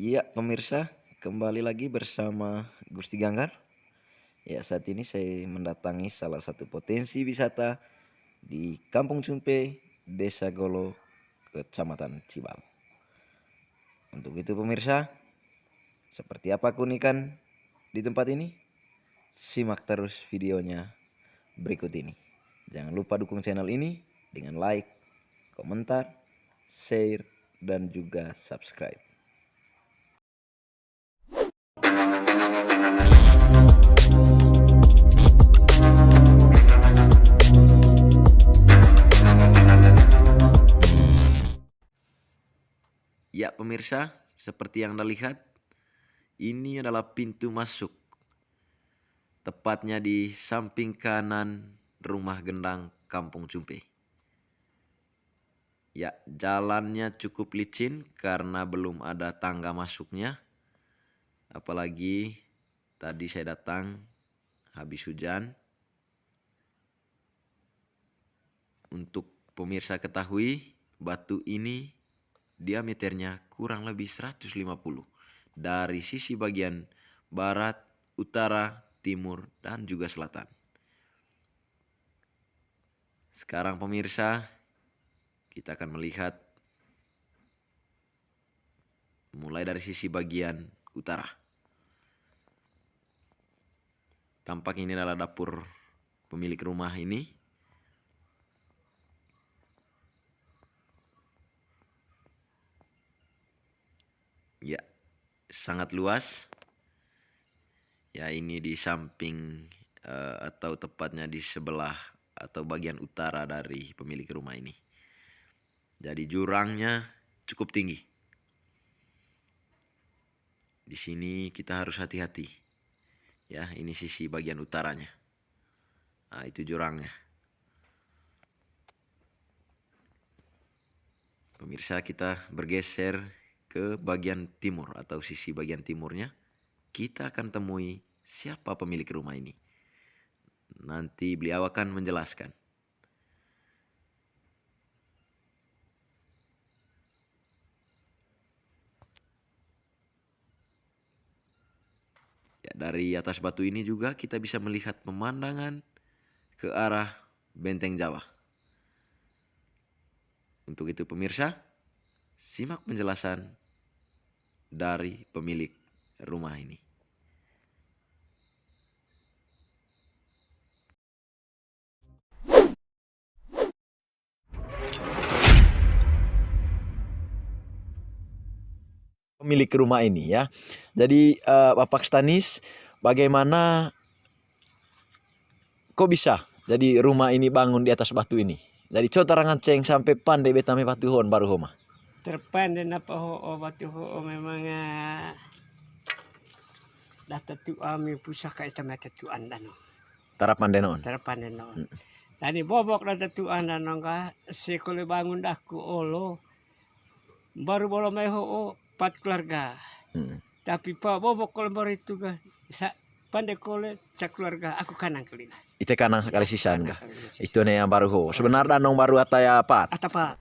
Iya pemirsa, kembali lagi bersama Gusti Ganggar. Ya, saat ini saya mendatangi salah satu potensi wisata di Kampung Cumpe, Desa Golo, Kecamatan Cibal. Untuk itu pemirsa, seperti apa keunikan di tempat ini? Simak terus videonya berikut ini. Jangan lupa dukung channel ini dengan like, komentar, share, dan juga subscribe. Ya pemirsa, seperti yang Anda lihat, ini adalah pintu masuk. Tepatnya di samping kanan rumah gendang Kampung Cumpe. Ya, jalannya cukup licin karena belum ada tangga masuknya. Apalagi tadi saya datang habis hujan. Untuk pemirsa ketahui, batu ini diameternya kurang lebih 150 dari sisi bagian barat, utara, timur, dan juga selatan. Sekarang pemirsa, kita akan melihat mulai dari sisi bagian utara. Tampak ini adalah dapur pemilik rumah ini. Ya, sangat luas. Ya, ini di samping atau tepatnya di sebelah atau bagian utara dari pemilik rumah ini. Jadi jurangnya cukup tinggi. Di sini kita harus hati-hati. Ya, ini sisi bagian utaranya. Nah, itu jurangnya. Pemirsa, kita bergeser ke bagian timur atau sisi bagian timurnya. Kita akan temui siapa pemilik rumah ini. Nanti beliau akan menjelaskan. Ya, dari atas batu ini juga kita bisa melihat pemandangan ke arah Benteng Jawa. Untuk itu pemirsa, simak penjelasan dari pemilik rumah ini. Pemilik rumah ini ya. Jadi Bapak Stanis, bagaimana kok bisa jadi rumah ini bangun di atas batu ini? Jadi cotarangan ceng sampai pandai betame batu hon baru homa. Terpandai napa ho batu ho memang data tu ami pusaka itu mata tu andano. Tarapan denon. Terpandai non. Tadi bobok data tu andano ka sekole bangun daku olo. Baru bolo mai ho 4 keluarga. Tapi pak bobok kalau baru itu ka pandai kole sak keluarga aku kanan kelina. Ite kanan sekali sisan kah? Itu nih yang baru ho. Sebenarnya danong baru ataya pat. Atapa.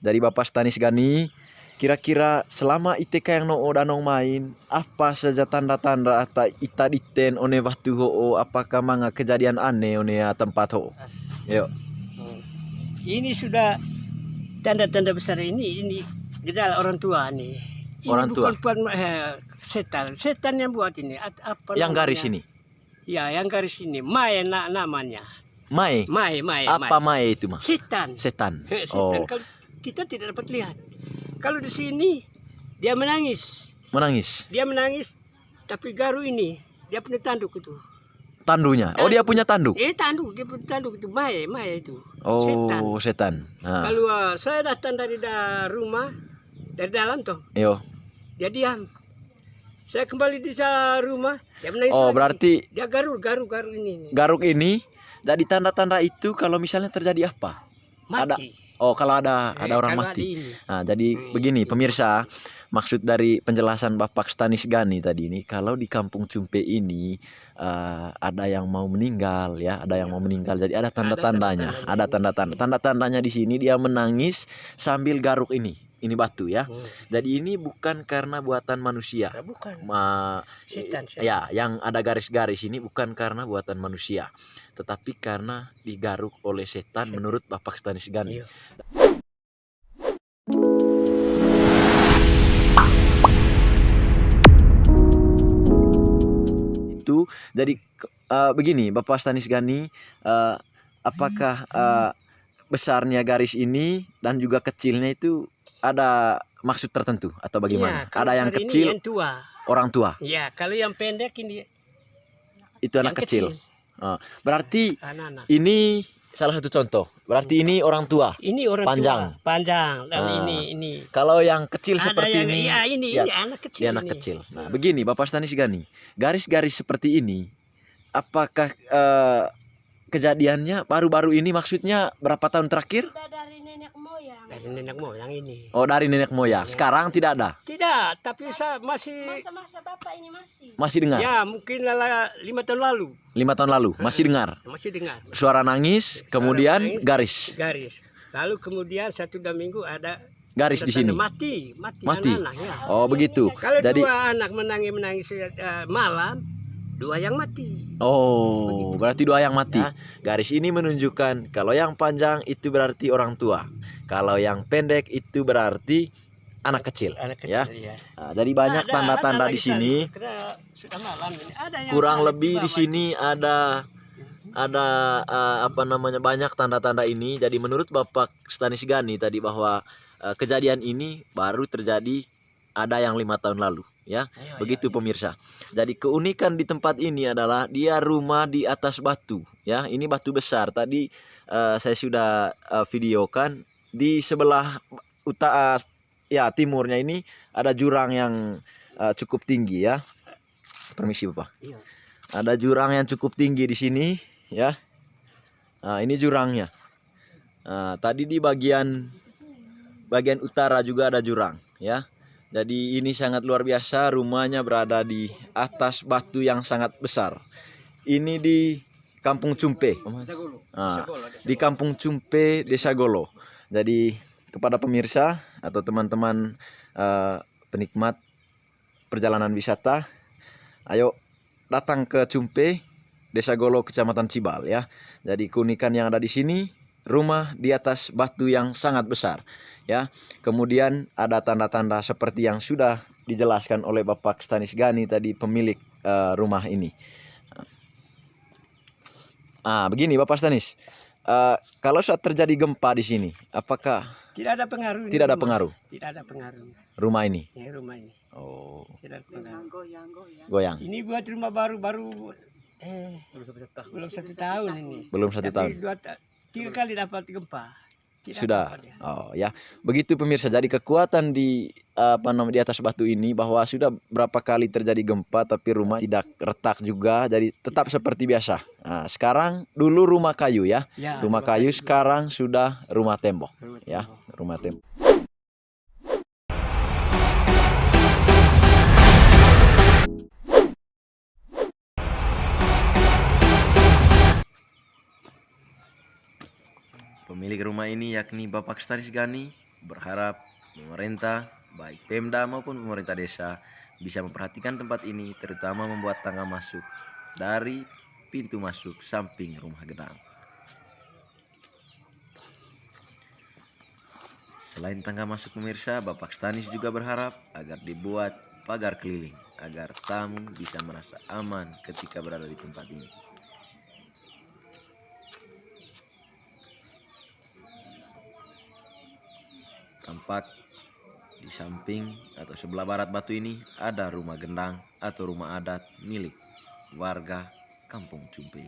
Dari Bapak Stanis Gani, kira-kira selama ITK yang no danong main, apa saja tanda-tanda atau ita diten one batu ho, apakah manga kejadian aneh one tempat ho? Yuk. Ini sudah tanda-tanda besar ini gejala orang tua nih. Ini Orang tua? bukan setan yang buat ini. Apa Yang namanya? garis ini? Ya, yang garis ini. Mae namanya. Mae? Mae. Apa mae itu mah? Setan. Setan. Setan. Oh. Kalau kita tidak dapat lihat. Kalau di sini dia menangis. Menangis? Dia menangis. Tapi garu ini dia punya tanduk itu. Tandunya? Oh, dia punya tanduk? Tanduk. Dia punya tanduk itu. Mae itu. Oh, setan. Nah. Kalau saya datang dari rumah, dari dalam toh, Yo. dia diam. Saya kembali di rumah, dia menangis Oh, lagi. berarti Dia garuk ini. garuk ini jadi tanda-tanda itu kalau misalnya terjadi apa? Mati. Oh, kalau ada orang kalau mati. ada ini. Nah, jadi begini pemirsa, maksud dari penjelasan Bapak Stanis Gani tadi ini, kalau di Kampung Cumpe ini ada yang mau meninggal ya, ada yang mau meninggal. Jadi ada tanda-tandanya, ada tanda-tanda. Tanda-tandanya di sini dia menangis sambil garuk ini batu ya. Jadi ini bukan karena buatan manusia. Bukan. Setan. Ya, yang ada garis-garis ini bukan karena buatan manusia, tetapi karena digaruk oleh setan. Menurut Bapak Stanis Gani. Itu jadi begini Bapak Stanis Gani, apakah besarnya garis ini dan juga kecilnya itu ada maksud tertentu atau bagaimana? Ya, ada yang kecil, yang tua. Orang tua. Ya, kalau yang pendek ini itu anak kecil. Berarti anak-anak. Ini salah satu contoh. Berarti ini orang tua. Ini orang panjang. tua. Panjang. Dan ini. Kalau yang kecil ada seperti yang, ini. Ya, ini anak kecil. Ini anak kecil. Nah, begini Bapak Stanis Gani, garis-garis seperti ini, apakah kejadiannya baru-baru ini, maksudnya berapa tahun terakhir? Sudah dari nenek moyang. Dari nenek moyang ini. Oh, dari nenek moyang. Sekarang tidak ada. Tidak, tapi saya masih Masa-masa bapak ini masih. Masih dengar? ya mungkin 5 tahun lalu. 5 tahun lalu masih dengar. Masih dengar. Suara nangis, kemudian nangis, garis. Lalu kemudian 1-2 minggu ada Garis di sini. Mati. Mati. Anak, ya. Oh, begitu. Kalau Jadi 2 anak menangis malam, 2 yang mati. oh, berarti 2 yang mati. Ya. Garis ini menunjukkan kalau yang panjang itu berarti orang tua. Kalau yang pendek itu berarti anak kecil. Anak Ya. kecil, ya. Nah, jadi banyak Ada tanda-tanda di lagi sini. sana, sudah malam ini. Ada yang Kurang salib lebih di bawah. sini ada banyak tanda-tanda ini. Jadi menurut Bapak Stanis Gani tadi bahwa kejadian ini baru terjadi ada yang 5 tahun lalu ya. Begitu pemirsa. Jadi keunikan di tempat ini adalah dia rumah di atas batu ya. Ini batu besar. Tadi saya sudah videokan di sebelah timurnya ini ada jurang yang cukup tinggi ya. Permisi Bapak. Iya. Ada jurang yang cukup tinggi di sini ya. Nah, ini jurangnya. Nah, tadi di bagian utara juga ada jurang ya. Jadi ini sangat luar biasa, rumahnya berada di atas batu yang sangat besar. Ini di Kampung Cumpe. Nah, di Kampung Cumpe, Desa Golo. Jadi kepada pemirsa atau teman-teman penikmat perjalanan wisata, ayo datang ke Cumpe, Desa Golo, Kecamatan Cibal ya. Jadi keunikan yang ada di sini, rumah di atas batu yang sangat besar ya. Kemudian ada tanda-tanda seperti yang sudah dijelaskan oleh Bapak Stanis Gani tadi, pemilik rumah ini. Begini Bapak Stanis, kalau saat terjadi gempa di sini, apakah Tidak ada pengaruh. tidak ada pengaruh Tidak ada pengaruh. rumah ini? Ya, rumah ini. Oh, Tidak ada pengaruh. goyang. Ini buat rumah baru belum 1 tahun ini. Belum 1 tahun. Tapi 3 kali dapat gempa. Tidak Sudah. apa-apa dia. Oh ya, begitu pemirsa. Jadi kekuatan di di atas batu ini, bahwa sudah berapa kali terjadi gempa tapi rumah tidak retak juga, jadi tetap seperti biasa. Nah, sekarang dulu rumah kayu ya. Ya, Rumah kayu sekarang sudah rumah tembok ya, tembok. rumah tembok. Pemilik rumah ini yakni Bapak Stanis Gani berharap pemerintah, baik Pemda maupun pemerintah desa, bisa memperhatikan tempat ini, terutama membuat tangga masuk dari pintu masuk samping rumah gedang. Selain tangga masuk pemirsa, Bapak Stanis juga berharap agar dibuat pagar keliling agar tamu bisa merasa aman ketika berada di tempat ini. Tampak di samping atau sebelah barat batu ini ada rumah gendang atau rumah adat milik warga Kampung Cumpe.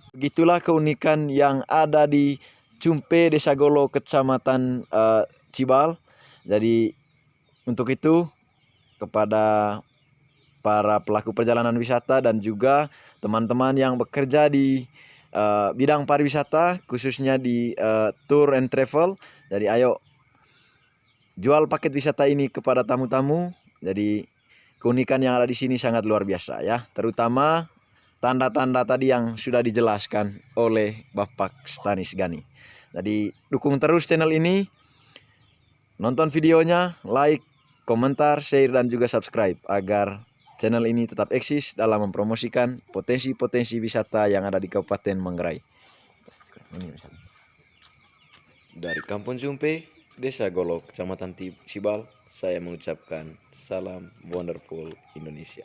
Begitulah keunikan yang ada di Cumpe, Desa Golo, Kecamatan Cibal. Jadi untuk itu kepada para pelaku perjalanan wisata dan juga teman-teman yang bekerja di bidang pariwisata, khususnya di tour and travel. Jadi ayo jual paket wisata ini kepada tamu-tamu. Jadi keunikan yang ada di sini sangat luar biasa ya, terutama tanda-tanda tadi yang sudah dijelaskan oleh Bapak Stanis Gani. Jadi dukung terus channel ini, nonton videonya, like, komentar, share, dan juga subscribe agar channel ini tetap eksis dalam mempromosikan potensi-potensi wisata yang ada di Kabupaten Manggarai. Dari Kampung Jumpe, Desa Golo, Kecamatan Sibal, saya mengucapkan salam wonderful Indonesia.